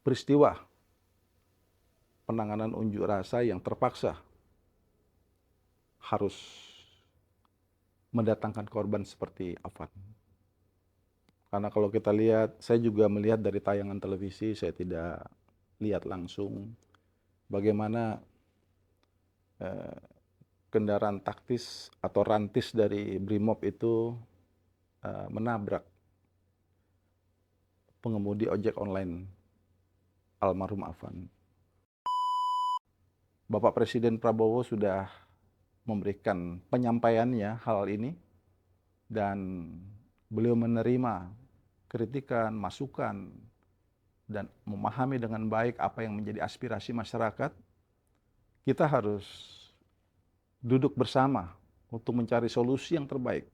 peristiwa penanganan unjuk rasa yang terpaksa harus mendatangkan korban seperti Afan. Karena kalau kita lihat, saya juga melihat dari tayangan televisi, saya tidak lihat langsung bagaimana kendaraan taktis atau rantis dari Brimob itu menabrak pengemudi ojek online almarhum Afan. Bapak Presiden Prabowo sudah memberikan penyampaiannya hal ini dan beliau menerima kritikan, masukan, dan memahami dengan baik apa yang menjadi aspirasi masyarakat. Kita harus duduk bersama untuk mencari solusi yang terbaik.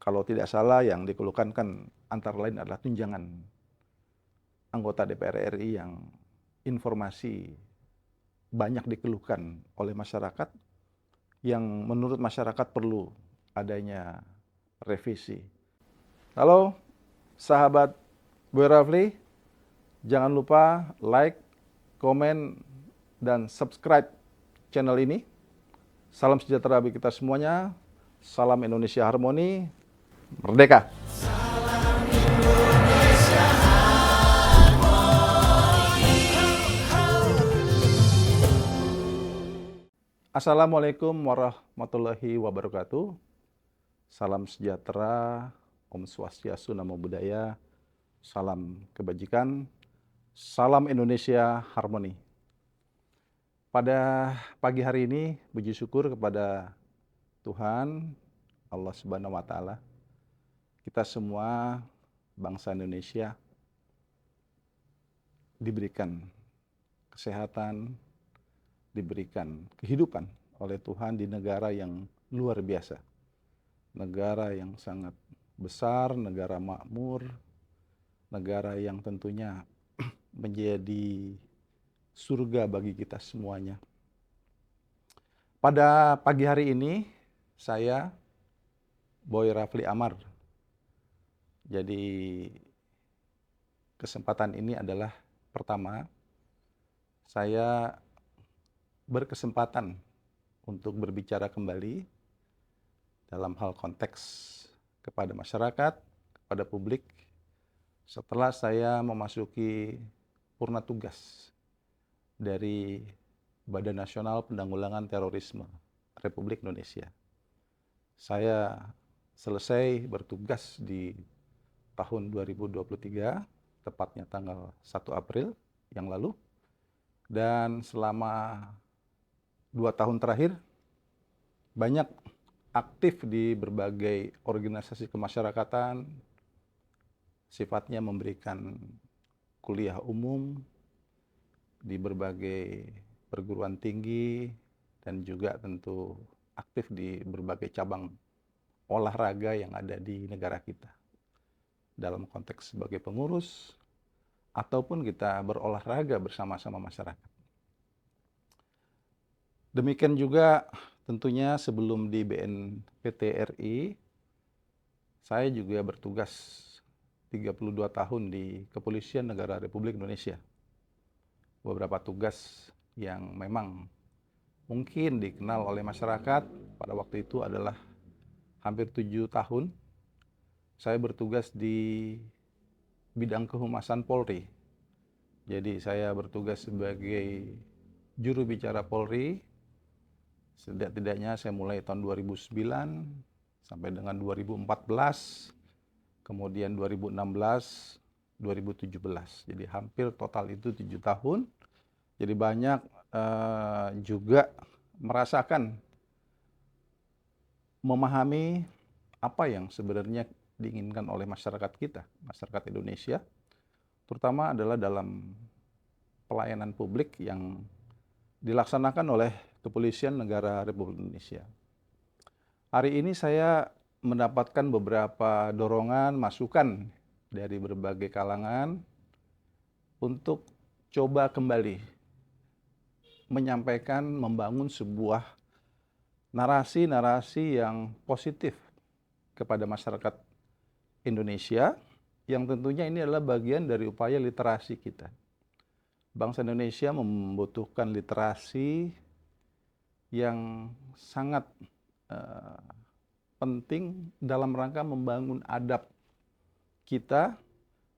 Kalau tidak salah yang dikeluhkan kan antara lain adalah tunjangan anggota DPR RI yang informasi banyak dikeluhkan oleh masyarakat yang menurut masyarakat perlu adanya revisi. Halo sahabat Boy Rafli, jangan lupa like, komen, dan subscribe channel ini. Salam sejahtera bagi kita semuanya. Salam Indonesia Harmoni. Merdeka! Assalamualaikum warahmatullahi wabarakatuh. Salam sejahtera, Om Swastiastu, Namo Buddhaya, salam kebajikan, salam Indonesia Harmoni. Pada pagi hari ini, puji syukur kepada Tuhan, Allah Subhanahu wa Ta'ala, kita semua bangsa Indonesia diberikan kesehatan, diberikan kehidupan oleh Tuhan di negara yang luar biasa. Negara yang sangat besar, negara makmur, negara yang tentunya menjadi surga bagi kita semuanya. Pada pagi hari ini, saya, Boy Rafli Amar. Jadi, kesempatan ini adalah pertama, saya berkesempatan untuk berbicara kembali dalam hal konteks kepada masyarakat, kepada publik, setelah saya memasuki purna tugas dari Badan Nasional Penanggulangan Terorisme Republik Indonesia. Saya selesai bertugas di tahun 2023, tepatnya tanggal 1 April yang lalu, dan selama 2 tahun terakhir banyak aktif di berbagai organisasi kemasyarakatan, sifatnya memberikan kuliah umum di berbagai perguruan tinggi, dan juga tentu aktif di berbagai cabang olahraga yang ada di negara kita. Dalam konteks sebagai pengurus, ataupun kita berolahraga bersama-sama masyarakat. Demikian juga tentunya sebelum di BNPT RI, saya juga bertugas 32 tahun di Kepolisian Negara Republik Indonesia. Beberapa tugas yang memang mungkin dikenal oleh masyarakat pada waktu itu adalah hampir 7 tahun saya bertugas di bidang kehumasan Polri. Jadi saya bertugas sebagai juru bicara Polri. Setidak-tidaknya saya mulai tahun 2009 sampai dengan 2014, kemudian 2016, 2017. Jadi hampir total itu 7 tahun. Jadi banyak juga merasakan, memahami apa yang sebenarnya diinginkan oleh masyarakat kita, masyarakat Indonesia, terutama adalah dalam pelayanan publik yang dilaksanakan oleh Kepolisian Negara Republik Indonesia. Hari ini saya mendapatkan beberapa dorongan, masukan dari berbagai kalangan untuk coba kembali menyampaikan, membangun sebuah narasi-narasi yang positif kepada masyarakat Indonesia yang tentunya ini adalah bagian dari upaya literasi kita. Bangsa Indonesia membutuhkan literasi yang sangat eh, penting dalam rangka membangun adab kita,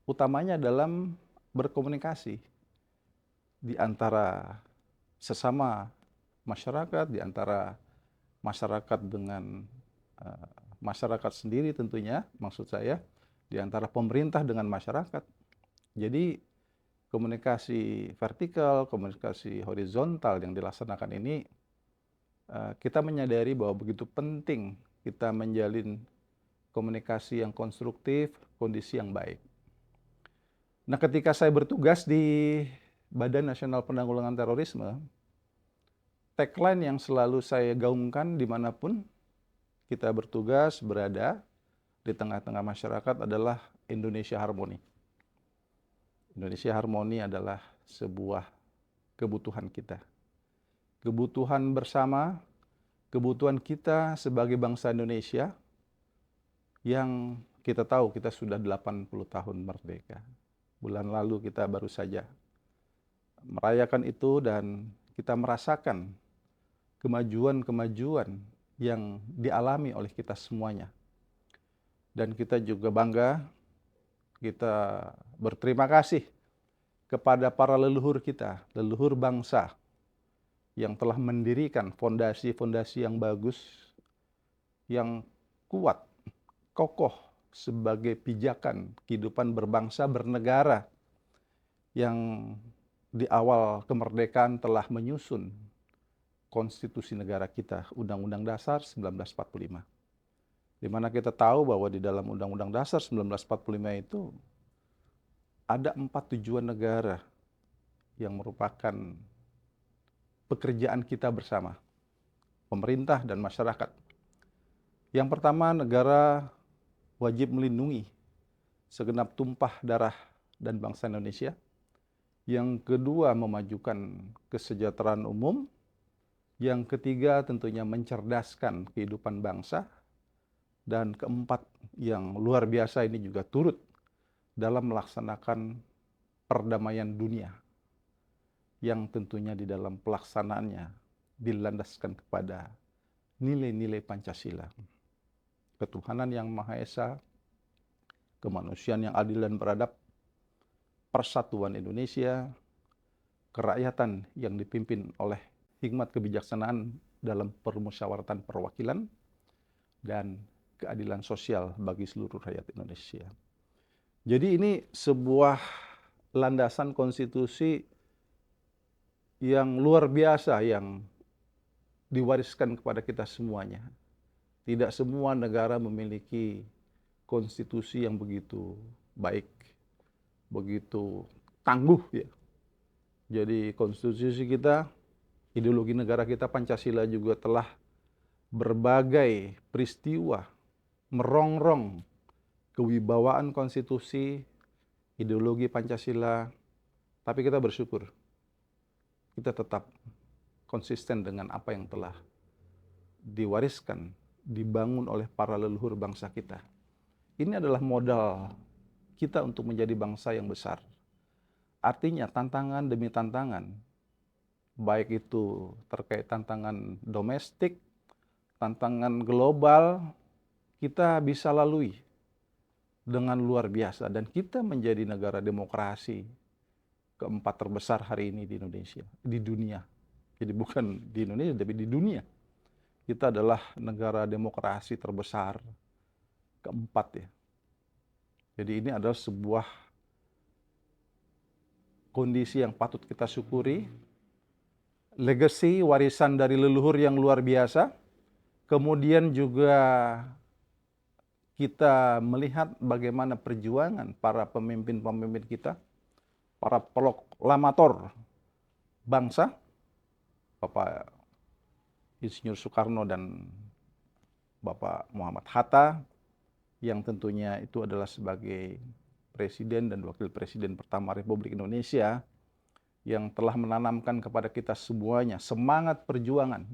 utamanya dalam berkomunikasi di antara sesama masyarakat, di antara masyarakat dengan eh, masyarakat sendiri tentunya, maksud saya, di antara pemerintah dengan masyarakat. Jadi komunikasi vertikal, komunikasi horizontal yang dilaksanakan ini, kita menyadari bahwa begitu penting kita menjalin komunikasi yang konstruktif, kondisi yang baik. Nah, ketika saya bertugas di Badan Nasional Penanggulangan Terorisme, tagline yang selalu saya gaungkan dimanapun kita bertugas, berada di tengah-tengah masyarakat adalah Indonesia Harmoni. Indonesia Harmoni adalah sebuah kebutuhan kita. Kebutuhan bersama, kebutuhan kita sebagai bangsa Indonesia yang kita tahu kita sudah 80 tahun merdeka. Bulan lalu kita baru saja merayakan itu dan kita merasakan kemajuan-kemajuan yang dialami oleh kita semuanya. Dan kita juga bangga, kita berterima kasih kepada para leluhur kita, leluhur bangsa yang telah mendirikan fondasi-fondasi yang bagus, yang kuat, kokoh sebagai pijakan kehidupan berbangsa, bernegara, yang di awal kemerdekaan telah menyusun konstitusi negara kita, Undang-Undang Dasar 1945. Di mana kita tahu bahwa di dalam Undang-Undang Dasar 1945 itu ada 4 tujuan negara yang merupakan pekerjaan kita bersama, pemerintah dan masyarakat. Yang pertama, negara wajib melindungi segenap tumpah darah dan bangsa Indonesia. Yang kedua, memajukan kesejahteraan umum. Yang ketiga, tentunya mencerdaskan kehidupan bangsa. Dan keempat, yang luar biasa ini juga turut dalam melaksanakan perdamaian dunia, yang tentunya di dalam pelaksanaannya dilandaskan kepada nilai-nilai Pancasila. Ketuhanan yang Maha Esa, kemanusiaan yang adil dan beradab, persatuan Indonesia, kerakyatan yang dipimpin oleh hikmat kebijaksanaan dalam permusyawaratan perwakilan, dan keadilan sosial bagi seluruh rakyat Indonesia. Jadi ini sebuah landasan konstitusi yang luar biasa yang diwariskan kepada kita semuanya. Tidak semua negara memiliki konstitusi yang begitu baik, begitu tangguh ya. Jadi konstitusi kita, ideologi negara kita Pancasila juga telah berbagai peristiwa merongrong kewibawaan konstitusi, ideologi Pancasila, tapi kita bersyukur kita tetap konsisten dengan apa yang telah diwariskan, dibangun oleh para leluhur bangsa kita. Ini adalah modal kita untuk menjadi bangsa yang besar. Artinya tantangan demi tantangan, baik itu terkait tantangan domestik, tantangan global, kita bisa lalui dengan luar biasa. Dan kita menjadi negara demokrasi keempat terbesar hari ini di Indonesia, di dunia. Jadi bukan di Indonesia, tapi di dunia. Kita adalah negara demokrasi terbesar keempat ya. Jadi ini adalah sebuah kondisi yang patut kita syukuri. Legacy, warisan dari leluhur yang luar biasa. Kemudian juga kita melihat bagaimana perjuangan para pemimpin-pemimpin kita, para proklamator bangsa, Bapak Insinyur Soekarno dan Bapak Muhammad Hatta, yang tentunya itu adalah sebagai Presiden dan Wakil Presiden pertama Republik Indonesia, yang telah menanamkan kepada kita semuanya semangat perjuangan.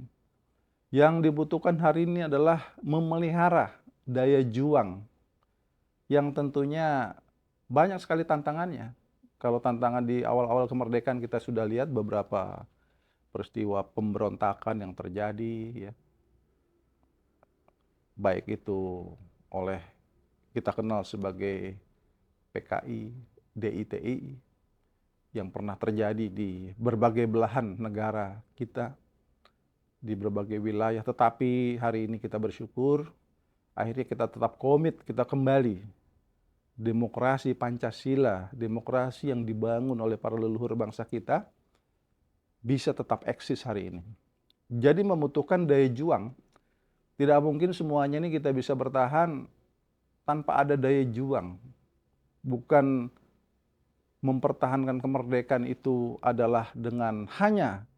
Yang dibutuhkan hari ini adalah memelihara daya juang yang tentunya Banyak sekali tantangannya. Kalau tantangan di awal-awal kemerdekaan kita sudah lihat beberapa peristiwa pemberontakan yang terjadi, ya, baik itu oleh kita kenal sebagai PKI, DITI, yang pernah terjadi di berbagai belahan negara kita, di berbagai wilayah. Tetapi hari ini kita bersyukur, akhirnya kita tetap komit, kita kembali. Demokrasi Pancasila, demokrasi yang dibangun oleh para leluhur bangsa kita, bisa tetap eksis hari ini. Jadi membutuhkan daya juang. Tidak mungkin semuanya ini kita bisa bertahan tanpa ada daya juang. Bukan mempertahankan kemerdekaan itu adalah dengan hanya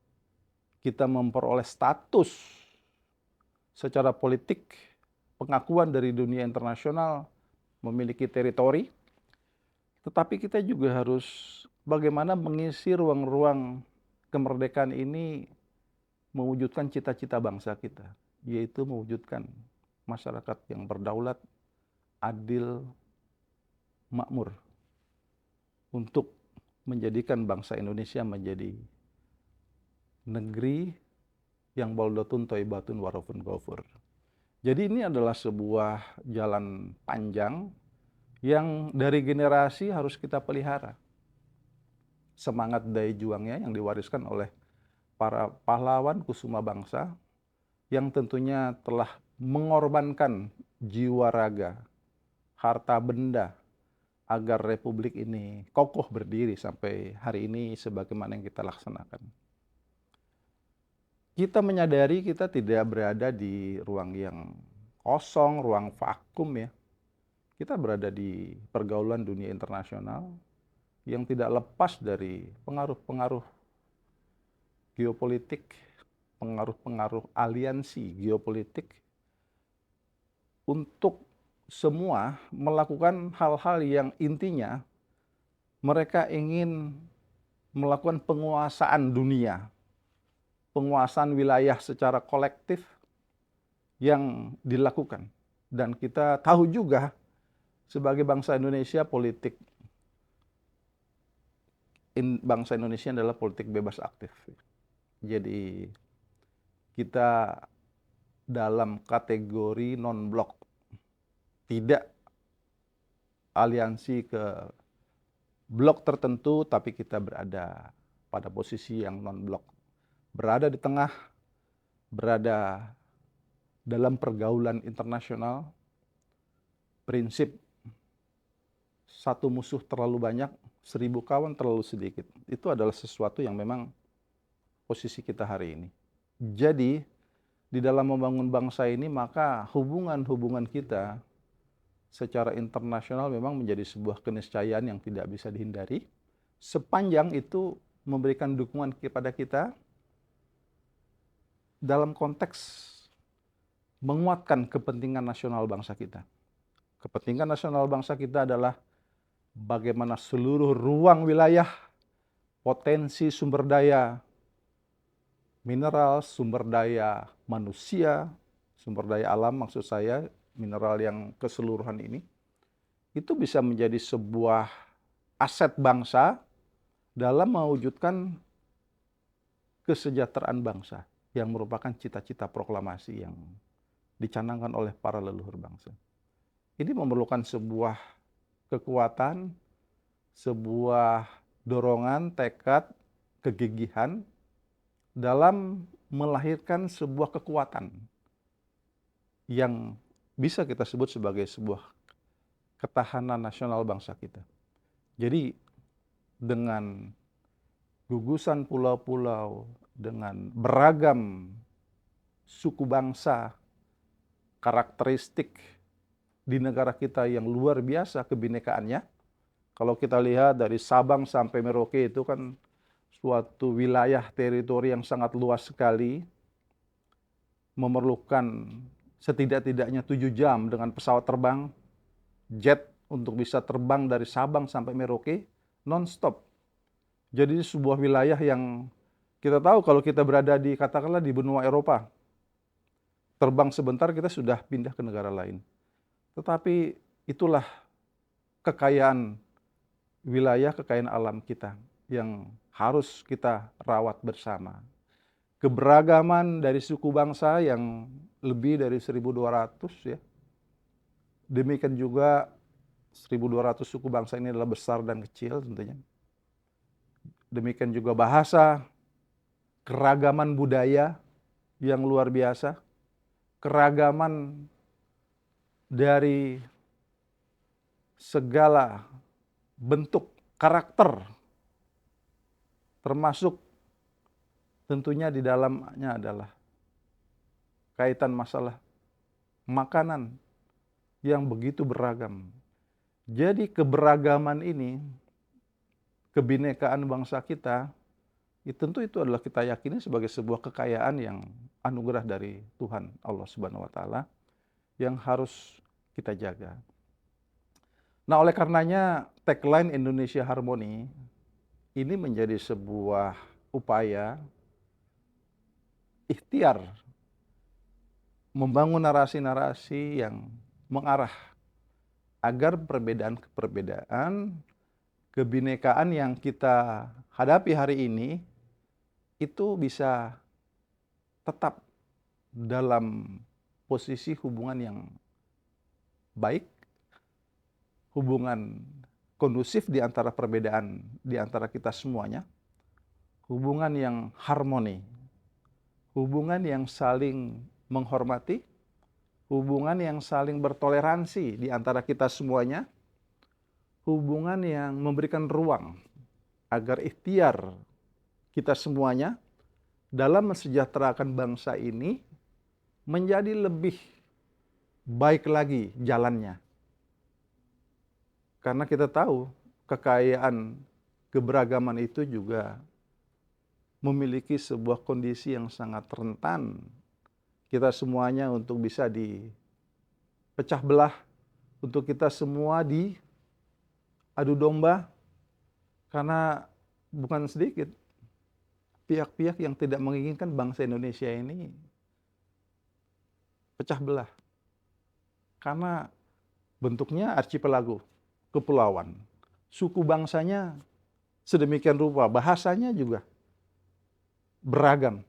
kita memperoleh status secara politik, pengakuan dari dunia internasional, memiliki teritori, tetapi kita juga harus bagaimana mengisi ruang-ruang kemerdekaan ini mewujudkan cita-cita bangsa kita, yaitu mewujudkan masyarakat yang berdaulat, adil, makmur, untuk menjadikan bangsa Indonesia menjadi negeri yang baldatun thayyibatun warafun ghafur. Jadi ini adalah sebuah jalan panjang yang dari generasi harus kita pelihara. Semangat daya juangnya yang diwariskan oleh para pahlawan kusuma bangsa yang tentunya telah mengorbankan jiwa raga, harta benda, agar republik ini kokoh berdiri sampai hari ini sebagaimana yang kita laksanakan. Kita menyadari kita tidak berada di ruang yang kosong, ruang vakum ya. Kita berada di pergaulan dunia internasional yang tidak lepas dari pengaruh-pengaruh geopolitik, pengaruh-pengaruh aliansi geopolitik untuk semua melakukan hal-hal yang intinya mereka ingin melakukan penguasaan dunia, penguasaan wilayah secara kolektif yang dilakukan. Dan kita tahu juga sebagai bangsa Indonesia, politik bangsa Indonesia adalah politik bebas aktif. Jadi kita dalam kategori non-blok, tidak aliansi ke blok tertentu, tapi kita berada pada posisi yang non-blok. Berada di tengah, berada dalam pergaulan internasional, prinsip satu musuh terlalu banyak, 1000 kawan terlalu sedikit. Itu adalah sesuatu yang memang posisi kita hari ini. Jadi, di dalam membangun bangsa ini, maka hubungan-hubungan kita secara internasional memang menjadi sebuah keniscayaan yang tidak bisa dihindari, sepanjang itu memberikan dukungan kepada kita dalam konteks menguatkan kepentingan nasional bangsa kita. Kepentingan nasional bangsa kita adalah bagaimana seluruh ruang wilayah, potensi sumber daya mineral, sumber daya manusia, sumber daya alam maksud saya, mineral yang keseluruhan ini, itu bisa menjadi sebuah aset bangsa dalam mewujudkan kesejahteraan bangsa yang merupakan cita-cita proklamasi yang dicanangkan oleh para leluhur bangsa. Ini memerlukan sebuah kekuatan, sebuah dorongan, tekad, kegigihan dalam melahirkan sebuah kekuatan yang bisa kita sebut sebagai sebuah ketahanan nasional bangsa kita. Jadi dengan gugusan pulau-pulau, dengan beragam suku bangsa, karakteristik di negara kita yang luar biasa kebinekaannya. Kalau kita lihat dari Sabang sampai Merauke itu kan suatu wilayah teritori yang sangat luas sekali, memerlukan setidak-tidaknya 7 jam dengan pesawat terbang, jet untuk bisa terbang dari Sabang sampai Merauke, non-stop. Jadi sebuah wilayah yang kita tahu kalau kita berada di, katakanlah di benua Eropa, terbang sebentar kita sudah pindah ke negara lain. Tetapi itulah kekayaan wilayah kekayaan alam kita yang harus kita rawat bersama. Keberagaman dari suku bangsa yang lebih dari 1.200 ya. Demikian juga 1.200 suku bangsa ini adalah besar dan kecil tentunya. Demikian juga bahasa, keragaman budaya yang luar biasa, keragaman dari segala bentuk karakter, termasuk tentunya di dalamnya adalah kaitan masalah makanan yang begitu beragam. Jadi keberagaman ini, kebinekaan bangsa kita, tentu itu adalah kita yakini sebagai sebuah kekayaan yang anugerah dari Tuhan Allah Subhanahu wa taala yang harus kita jaga. Nah, oleh karenanya tagline Indonesia Harmoni ini menjadi sebuah upaya ikhtiar membangun narasi-narasi yang mengarah agar perbedaan-perbedaan, kebinekaan yang kita hadapi hari ini itu bisa tetap dalam posisi hubungan yang baik, hubungan kondusif di antara perbedaan di antara kita semuanya, hubungan yang harmoni, hubungan yang saling menghormati, hubungan yang saling bertoleransi di antara kita semuanya, hubungan yang memberikan ruang agar ikhtiar kita semuanya dalam mensejahterakan bangsa ini menjadi lebih baik lagi jalannya. Karena kita tahu kekayaan keberagaman itu juga memiliki sebuah kondisi yang sangat rentan kita semuanya untuk bisa dipecah belah, untuk kita semua diadu domba, karena bukan sedikit pihak-pihak yang tidak menginginkan bangsa Indonesia ini pecah belah. Karena bentuknya archipelago, kepulauan. Suku bangsanya sedemikian rupa, bahasanya juga beragam.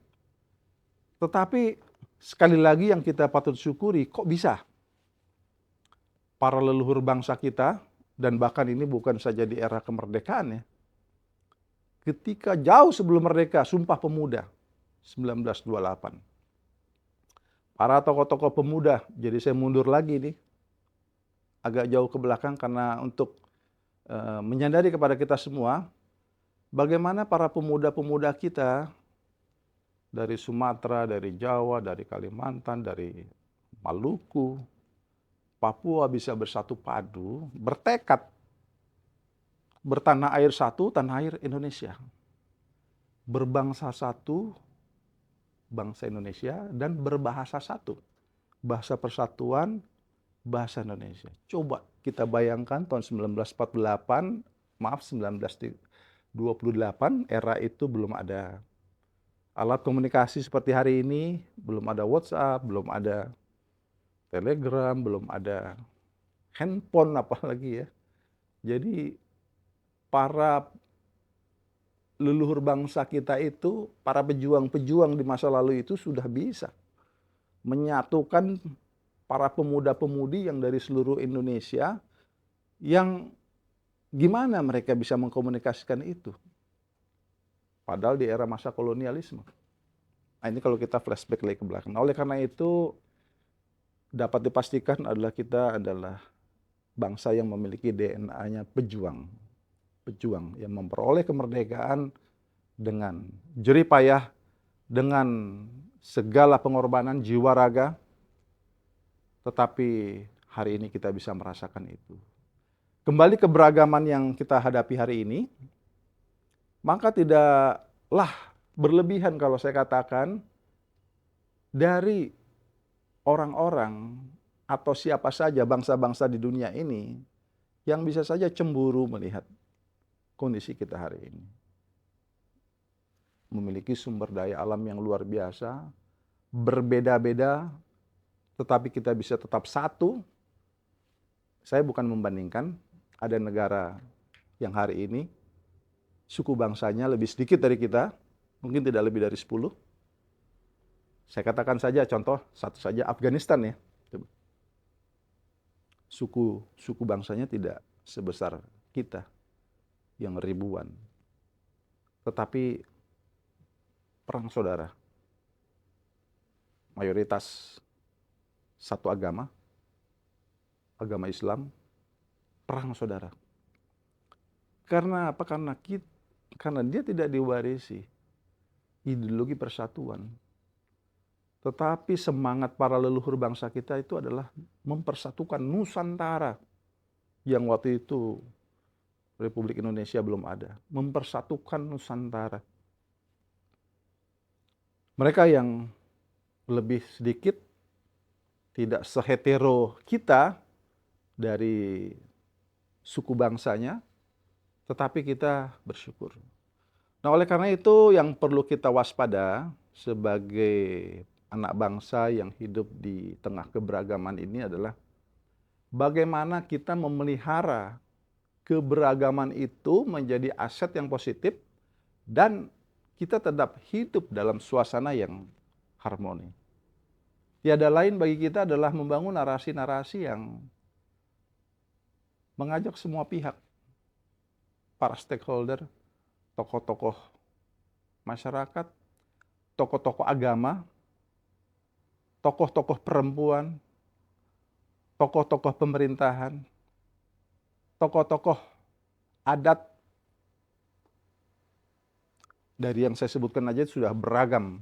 Tetapi sekali lagi yang kita patut syukuri, kok bisa para leluhur bangsa kita, dan bahkan ini bukan saja di era kemerdekaan ya, ketika jauh sebelum merdeka, Sumpah Pemuda 1928. Para tokoh-tokoh pemuda, jadi saya mundur lagi nih, agak jauh ke belakang karena untuk menyadari kepada kita semua, bagaimana para pemuda-pemuda kita dari Sumatera, dari Jawa, dari Kalimantan, dari Maluku, Papua bisa bersatu padu, bertekad bertanah air satu, tanah air Indonesia. Berbangsa satu, bangsa Indonesia, dan berbahasa satu. Bahasa persatuan, bahasa Indonesia. Coba kita bayangkan tahun 1948, maaf 1928, era itu belum ada alat komunikasi seperti hari ini, belum ada WhatsApp, belum ada Telegram, belum ada handphone apalagi ya. Jadi para leluhur bangsa kita itu, para pejuang-pejuang di masa lalu itu sudah bisa menyatukan para pemuda-pemudi yang dari seluruh Indonesia, yang gimana mereka bisa mengkomunikasikan itu. Padahal di era masa kolonialisme. Nah, ini kalau kita flashback lagi ke belakang. Nah, oleh karena itu dapat dipastikan kita adalah bangsa yang memiliki DNA-nya pejuang. Pejuang yang memperoleh kemerdekaan dengan jerih payah, dengan segala pengorbanan jiwa raga, tetapi hari ini kita bisa merasakan itu. Kembali ke keberagaman yang kita hadapi hari ini, maka tidaklah berlebihan kalau saya katakan dari orang-orang atau siapa saja bangsa-bangsa di dunia ini yang bisa saja cemburu melihat kondisi kita hari ini. Memiliki sumber daya alam yang luar biasa, berbeda-beda, tetapi kita bisa tetap satu. Saya bukan membandingkan, ada negara yang hari ini suku bangsanya lebih sedikit dari kita, mungkin tidak lebih dari 10. Saya katakan saja contoh, satu saja Afghanistan ya. Suku bangsanya tidak sebesar kita yang ribuan. Tetapi perang saudara, mayoritas satu agama Islam, perang saudara. Karena apa? Karena dia tidak diwarisi ideologi persatuan. Tetapi semangat para leluhur bangsa kita itu adalah mempersatukan Nusantara yang waktu itu Republik Indonesia belum ada. Mempersatukan Nusantara. Mereka yang lebih sedikit tidak sehetero kita dari suku bangsanya, tetapi kita bersyukur. Nah, oleh karena itu yang perlu kita waspada sebagai anak bangsa yang hidup di tengah keberagaman ini adalah bagaimana kita memelihara keberagaman itu menjadi aset yang positif dan kita tetap hidup dalam suasana yang harmoni. Tiada lain bagi kita adalah membangun narasi-narasi yang mengajak semua pihak, para stakeholder, tokoh-tokoh masyarakat, tokoh-tokoh agama, tokoh-tokoh perempuan, tokoh-tokoh pemerintahan, tokoh-tokoh adat, dari yang saya sebutkan aja sudah beragam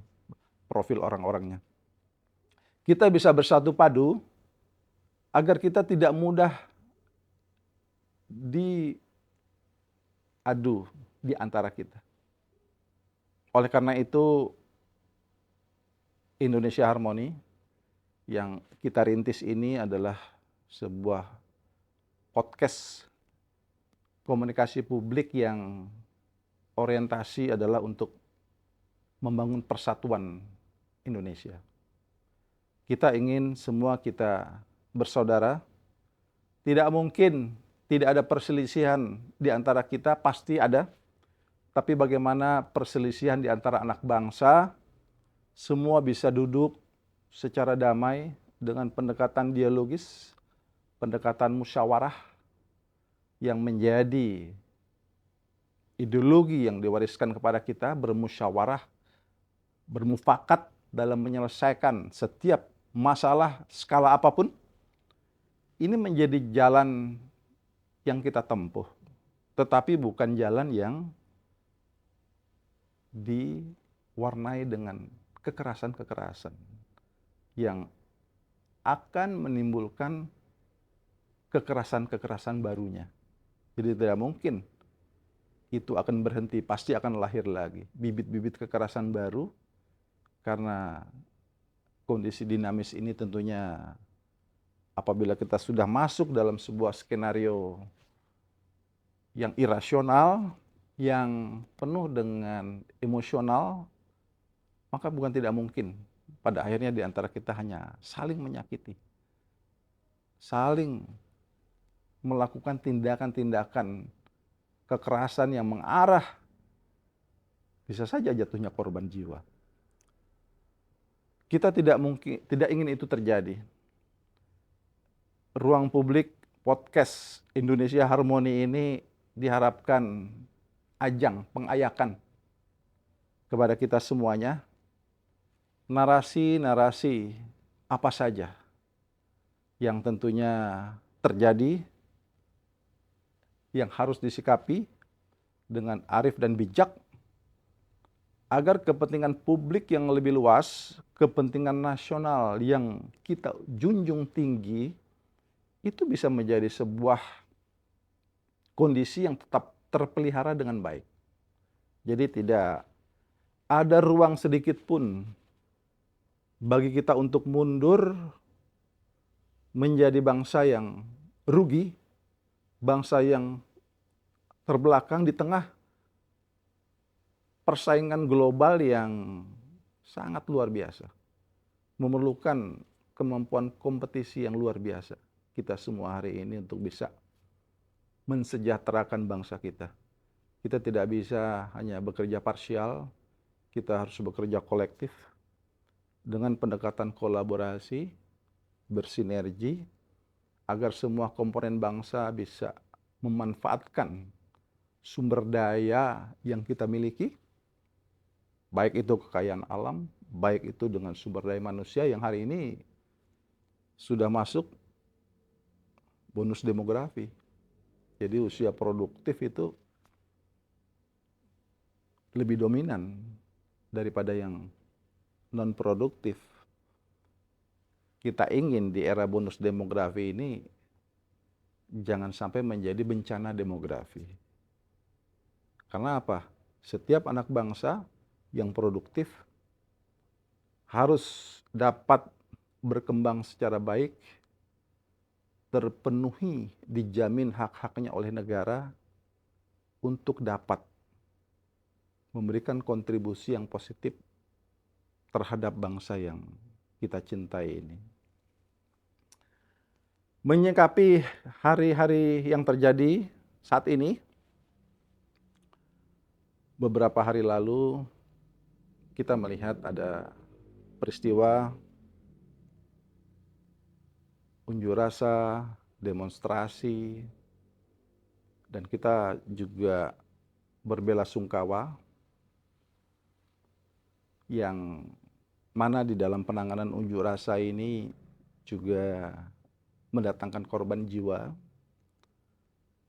profil orang-orangnya. Kita bisa bersatu padu agar kita tidak mudah diadu di antara kita. Oleh karena itu, Indonesia Harmoni yang kita rintis ini adalah sebuah podcast komunikasi publik yang orientasi adalah untuk membangun persatuan Indonesia. Kita ingin semua kita bersaudara. Tidak mungkin tidak ada perselisihan di antara kita, pasti ada. Tapi bagaimana perselisihan di antara anak bangsa, semua bisa duduk secara damai dengan pendekatan dialogis, pendekatan musyawarah yang menjadi ideologi yang diwariskan kepada kita, bermusyawarah, bermufakat dalam menyelesaikan setiap masalah skala apapun. Ini menjadi jalan yang kita tempuh, tetapi bukan jalan yang diwarnai dengan kekerasan-kekerasan yang akan menimbulkan kekerasan-kekerasan barunya. Jadi tidak mungkin itu akan berhenti, pasti akan lahir lagi bibit-bibit kekerasan baru, karena kondisi dinamis ini tentunya apabila kita sudah masuk dalam sebuah skenario yang irasional, yang penuh dengan emosional, maka bukan tidak mungkin pada akhirnya di antara kita hanya saling menyakiti, saling melakukan tindakan-tindakan kekerasan yang mengarah bisa saja jatuhnya korban jiwa. Kita tidak ingin itu terjadi. Ruang publik podcast Indonesia Harmoni ini diharapkan ajang pengayakan kepada kita semuanya narasi-narasi apa saja yang tentunya terjadi, yang harus disikapi dengan arif dan bijak agar kepentingan publik yang lebih luas, kepentingan nasional yang kita junjung tinggi itu bisa menjadi sebuah kondisi yang tetap terpelihara dengan baik. Jadi tidak ada ruang sedikit pun bagi kita untuk mundur menjadi bangsa yang rugi, bangsa yang terbelakang di tengah persaingan global yang sangat luar biasa. Memerlukan kemampuan kompetisi yang luar biasa kita semua hari ini untuk bisa mensejahterakan bangsa kita. Kita tidak bisa hanya bekerja parsial, kita harus bekerja kolektif dengan pendekatan kolaborasi, bersinergi, agar semua komponen bangsa bisa memanfaatkan sumber daya yang kita miliki, baik itu kekayaan alam, baik itu dengan sumber daya manusia yang hari ini sudah masuk bonus demografi. Jadi usia produktif itu lebih dominan daripada yang non produktif. Kita ingin di era bonus demografi ini jangan sampai menjadi bencana demografi. Karena apa? Setiap anak bangsa yang produktif harus dapat berkembang secara baik, terpenuhi, dijamin hak-haknya oleh negara untuk dapat memberikan kontribusi yang positif terhadap bangsa yang kita cintai ini. Menyikapi hari-hari yang terjadi saat ini, beberapa hari lalu kita melihat ada peristiwa unjuk rasa, demonstrasi, dan kita juga berbelasungkawa yang mana di dalam penanganan unjuk rasa ini juga mendatangkan korban jiwa,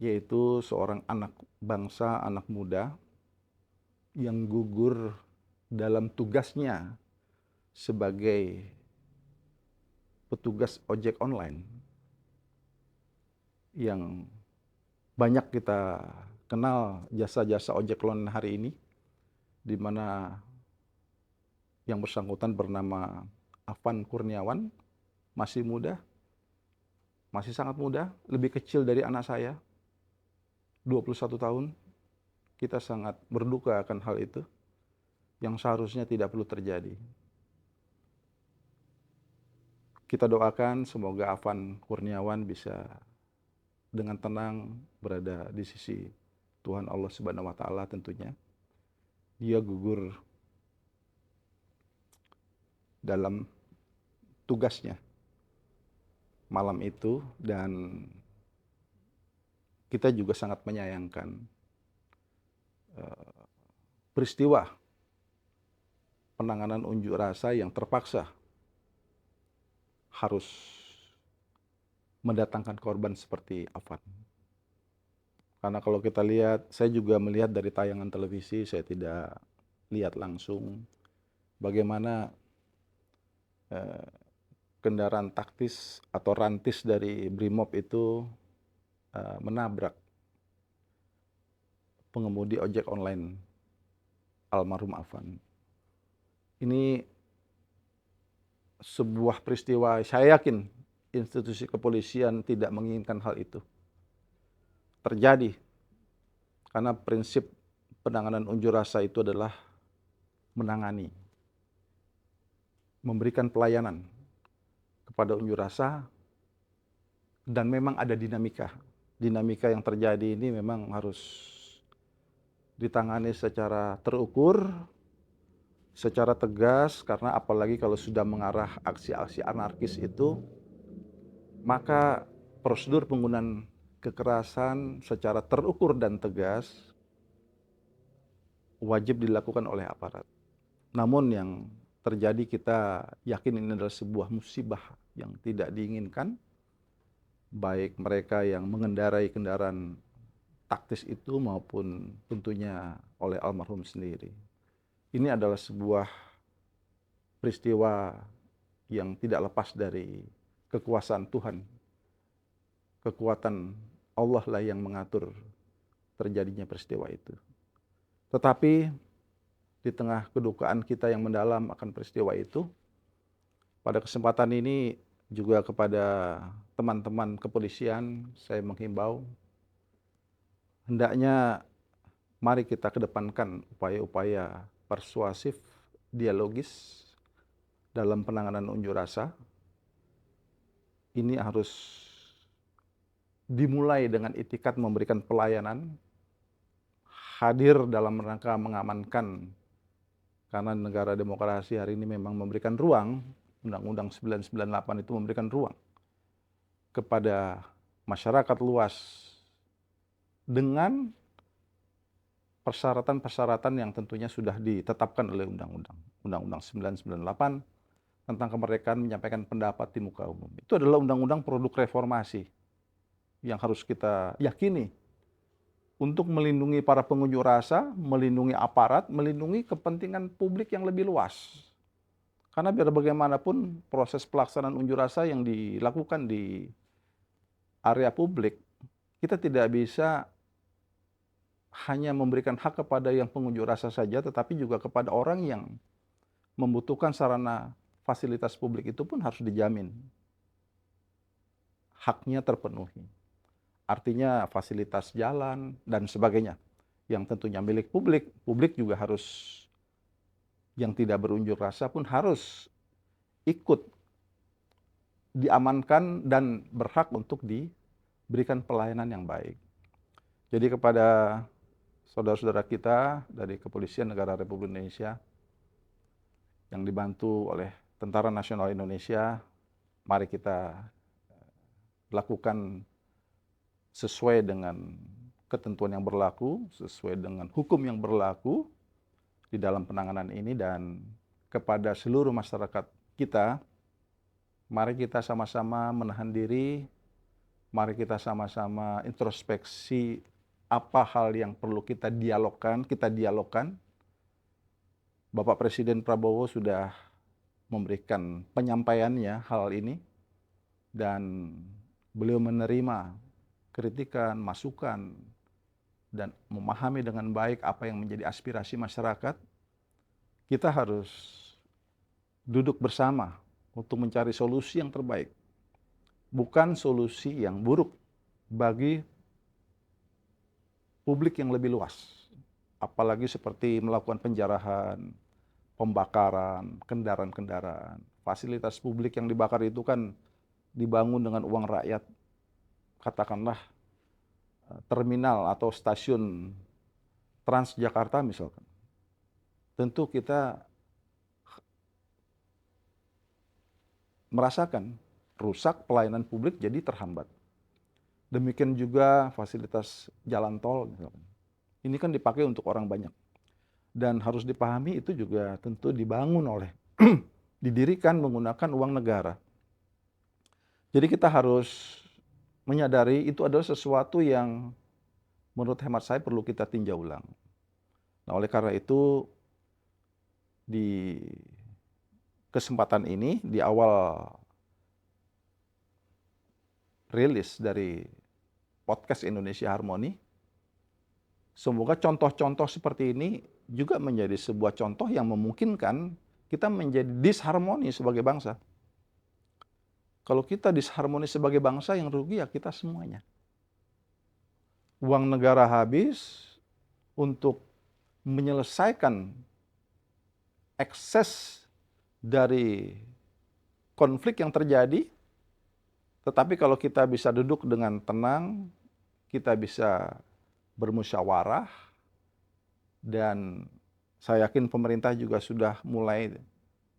yaitu seorang anak bangsa, anak muda yang gugur dalam tugasnya sebagai petugas ojek online yang banyak kita kenal jasa-jasa ojek online hari ini, di mana yang bersangkutan bernama Afan Kurniawan, masih muda, masih sangat muda, lebih kecil dari anak saya, 21 tahun. Kita sangat berduka akan hal itu, yang seharusnya tidak perlu terjadi. Kita doakan semoga Afan Kurniawan bisa dengan tenang berada di sisi Tuhan Allah Subhanahu wa taala tentunya. Dia gugur dalam tugasnya malam itu, dan kita juga sangat menyayangkan peristiwa penanganan unjuk rasa yang terpaksa harus mendatangkan korban seperti Afan. Karena kalau kita lihat, saya juga melihat dari tayangan televisi, saya tidak lihat langsung bagaimana kendaraan taktis atau rantis dari Brimob itu menabrak pengemudi ojek online almarhum Afan. Ini sebuah peristiwa, saya yakin institusi kepolisian tidak menginginkan hal itu terjadi, karena prinsip penanganan unjuk rasa itu adalah menangani, memberikan pelayanan kepada unjuk rasa, dan memang ada dinamika. Dinamika yang terjadi ini memang harus ditangani secara terukur, secara tegas, karena apalagi kalau sudah mengarah aksi-aksi anarkis itu, maka prosedur penggunaan kekerasan secara terukur dan tegas wajib dilakukan oleh aparat. Namun yang terjadi, kita yakin ini adalah sebuah musibah yang tidak diinginkan, baik mereka yang mengendarai kendaraan taktis itu maupun tentunya oleh almarhum sendiri. Ini adalah sebuah peristiwa yang tidak lepas dari kekuasaan Tuhan. Kekuatan Allah lah yang mengatur terjadinya peristiwa itu. Tetapi di tengah kedukaan kita yang mendalam akan peristiwa itu, pada kesempatan ini juga kepada teman-teman kepolisian saya menghimbau, hendaknya mari kita kedepankan upaya-upaya persuasif, dialogis dalam penanganan unjuk rasa. Ini harus dimulai dengan itikat memberikan pelayanan, hadir dalam rangka mengamankan, karena negara demokrasi hari ini memang memberikan ruang, Undang-Undang 998 itu memberikan ruang kepada masyarakat luas dengan persyaratan-persyaratan yang tentunya sudah ditetapkan oleh Undang-Undang 998 tentang kemerdekaan menyampaikan pendapat di muka umum. Itu adalah undang-undang produk reformasi yang harus kita yakini untuk melindungi para pengunjuk rasa, melindungi aparat, melindungi kepentingan publik yang lebih luas. Karena biar bagaimanapun proses pelaksanaan unjuk rasa yang dilakukan di area publik, kita tidak bisa hanya memberikan hak kepada yang pengunjuk rasa saja, tetapi juga kepada orang yang membutuhkan sarana fasilitas publik itu pun harus dijamin haknya terpenuhi. Artinya fasilitas jalan dan sebagainya yang tentunya milik publik, publik juga harus, yang tidak berunjuk rasa pun harus ikut diamankan dan berhak untuk diberikan pelayanan yang baik. Jadi kepada saudara-saudara kita dari Kepolisian Negara Republik Indonesia yang dibantu oleh Tentara Nasional Indonesia, mari kita lakukan sesuai dengan ketentuan yang berlaku, sesuai dengan hukum yang berlaku di dalam penanganan ini. Dan kepada seluruh masyarakat kita, mari kita sama-sama menahan diri, mari kita sama-sama introspeksi apa hal yang perlu kita dialogkan. Bapak Presiden Prabowo sudah memberikan penyampaiannya hal ini, dan beliau menerima kritikan, masukan, dan memahami dengan baik apa yang menjadi aspirasi masyarakat. Kita harus duduk bersama untuk mencari solusi yang terbaik, bukan solusi yang buruk bagi publik yang lebih luas. Apalagi seperti melakukan penjarahan, pembakaran kendaraan-kendaraan. Fasilitas publik yang dibakar itu kan dibangun dengan uang rakyat. Katakanlah terminal atau stasiun Transjakarta misalkan. Tentu kita merasakan rusak, pelayanan publik jadi terhambat. Demikian juga fasilitas jalan tol misalkan. Ini kan dipakai untuk orang banyak. Dan harus dipahami itu juga tentu dibangun oleh, didirikan menggunakan uang negara. Jadi kita harus menyadari itu adalah sesuatu yang menurut hemat saya perlu kita tinjau ulang. Nah, oleh karena itu di kesempatan ini, di awal rilis dari podcast Indonesia Harmoni, semoga contoh-contoh seperti ini juga menjadi sebuah contoh yang memungkinkan kita menjadi disharmoni sebagai bangsa. Kalau kita disharmoni sebagai bangsa, yang rugi ya kita semuanya. Uang negara habis untuk menyelesaikan ekses dari konflik yang terjadi. Tetapi kalau kita bisa duduk dengan tenang, kita bisa bermusyawarah, dan saya yakin pemerintah juga sudah mulai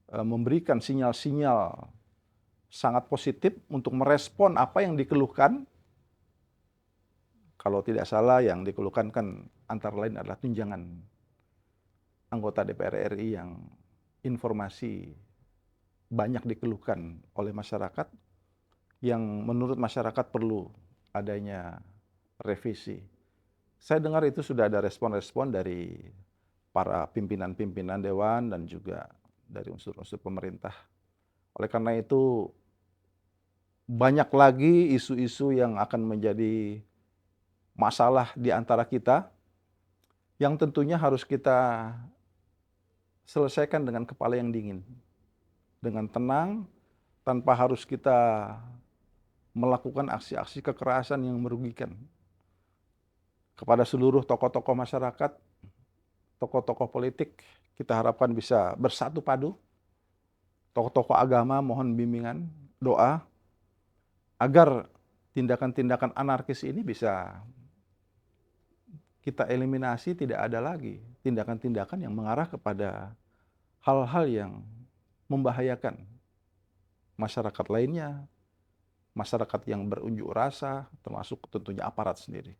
memberikan sinyal-sinyal sangat positif untuk merespon apa yang dikeluhkan. Kalau tidak salah yang dikeluhkan kan antara lain adalah tunjangan anggota DPR RI yang informasi banyak dikeluhkan oleh masyarakat, yang menurut masyarakat perlu adanya revisi. Saya dengar itu sudah ada respon-respon dari para pimpinan-pimpinan dewan dan juga dari unsur-unsur pemerintah. Oleh karena itu, banyak lagi isu-isu yang akan menjadi masalah di antara kita, yang tentunya harus kita selesaikan dengan kepala yang dingin, dengan tenang, tanpa harus kita melakukan aksi-aksi kekerasan yang merugikan. Kepada seluruh tokoh-tokoh masyarakat, tokoh-tokoh politik, kita harapkan bisa bersatu padu. Tokoh-tokoh agama mohon bimbingan, doa, agar tindakan-tindakan anarkis ini bisa kita eliminasi, tidak ada lagi tindakan-tindakan yang mengarah kepada hal-hal yang membahayakan masyarakat lainnya, masyarakat yang berunjuk rasa, termasuk tentunya aparat sendiri.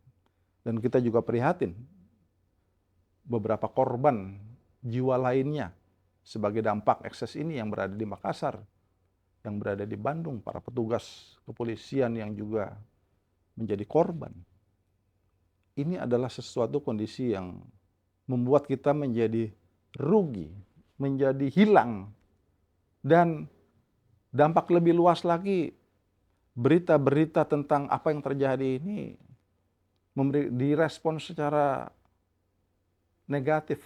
Dan kita juga prihatin beberapa korban jiwa lainnya sebagai dampak ekses ini yang berada di Makassar, yang berada di Bandung, para petugas kepolisian yang juga menjadi korban. Ini adalah sesuatu kondisi yang membuat kita menjadi rugi, menjadi hilang, dan dampak lebih luas lagi, berita-berita tentang apa yang terjadi ini direspon secara negatif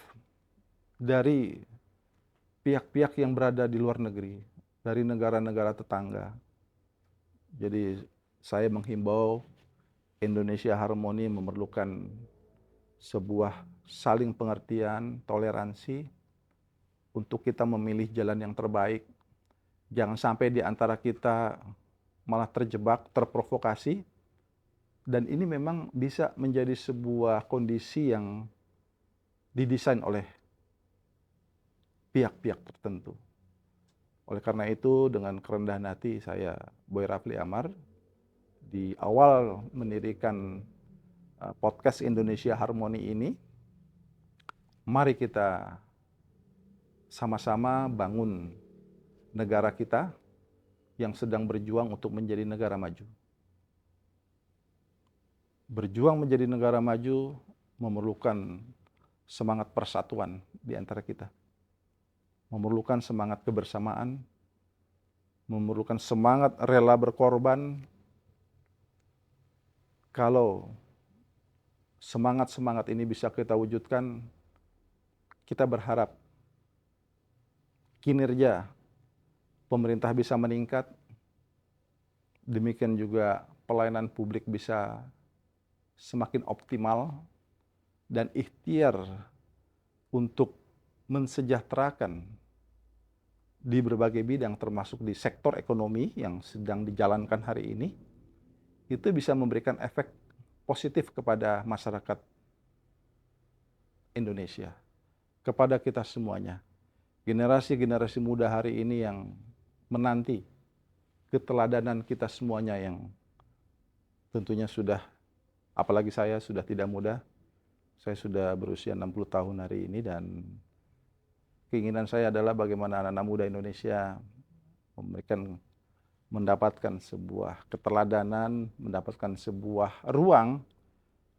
dari pihak-pihak yang berada di luar negeri, dari negara-negara tetangga. Jadi saya menghimbau Indonesia Harmoni memerlukan sebuah saling pengertian, toleransi, untuk kita memilih jalan yang terbaik. Jangan sampai di antara kita malah terjebak, terprovokasi, dan ini memang bisa menjadi sebuah kondisi yang didesain oleh pihak-pihak tertentu. Oleh karena itu, dengan kerendahan hati saya, Boy Rafli Amar, di awal mendirikan podcast Indonesia Harmoni ini, mari kita sama-sama bangun negara kita yang sedang berjuang untuk menjadi negara maju. Berjuang menjadi negara maju memerlukan semangat persatuan di antara kita. Memerlukan semangat kebersamaan, memerlukan semangat rela berkorban. Kalau semangat-semangat ini bisa kita wujudkan, kita berharap kinerja pemerintah bisa meningkat, demikian juga pelayanan publik bisa semakin optimal, dan ikhtiar untuk mensejahterakan di berbagai bidang termasuk di sektor ekonomi yang sedang dijalankan hari ini, itu bisa memberikan efek positif kepada masyarakat Indonesia, kepada kita semuanya. Generasi-generasi muda hari ini yang menanti keteladanan kita semuanya yang tentunya sudah, apalagi saya sudah tidak muda, saya sudah berusia 60 tahun hari ini, dan keinginan saya adalah bagaimana anak-anak muda Indonesia mendapatkan sebuah keteladanan, mendapatkan sebuah ruang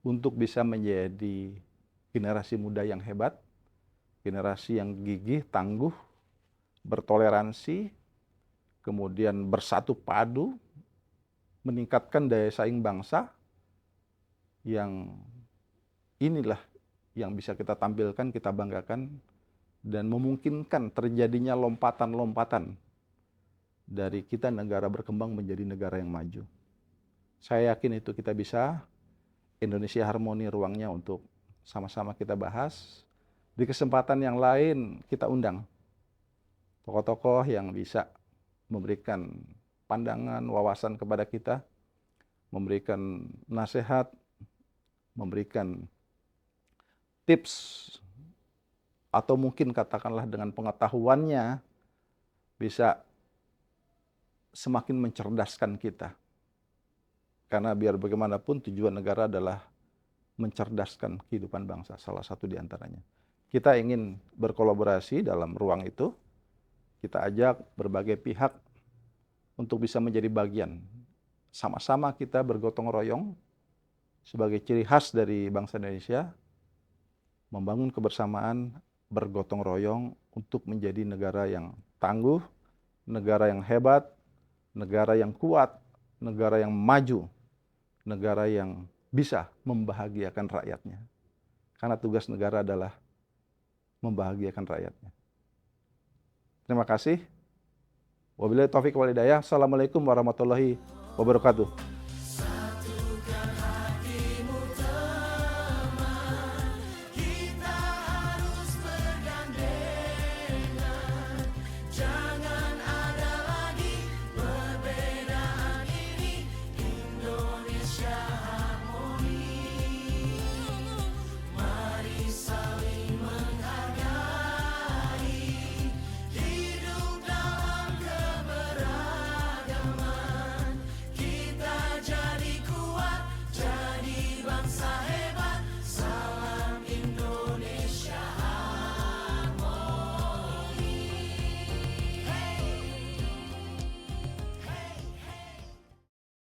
untuk bisa menjadi generasi muda yang hebat, generasi yang gigih, tangguh, bertoleransi, kemudian bersatu padu, meningkatkan daya saing bangsa, yang inilah yang bisa kita tampilkan, kita banggakan, dan memungkinkan terjadinya lompatan-lompatan dari kita negara berkembang menjadi negara yang maju. Saya yakin itu kita bisa. Indonesia Harmoni ruangnya untuk sama-sama kita bahas. Di kesempatan yang lain kita undang tokoh-tokoh yang bisa memberikan pandangan, wawasan kepada kita, memberikan nasihat, memberikan tips, atau mungkin katakanlah dengan pengetahuannya bisa semakin mencerdaskan kita. Karena biar bagaimanapun tujuan negara adalah mencerdaskan kehidupan bangsa, salah satu di antaranya. Kita ingin berkolaborasi dalam ruang itu, kita ajak berbagai pihak untuk bisa menjadi bagian. Sama-sama kita bergotong royong sebagai ciri khas dari bangsa Indonesia, membangun kebersamaan, bergotong royong untuk menjadi negara yang tangguh, negara yang hebat, negara yang kuat, negara yang maju, negara yang bisa membahagiakan rakyatnya. Karena tugas negara adalah membahagiakan rakyatnya. Terima kasih. Wabillahi taufiq wal hidayah. Assalamualaikum warahmatullahi wabarakatuh.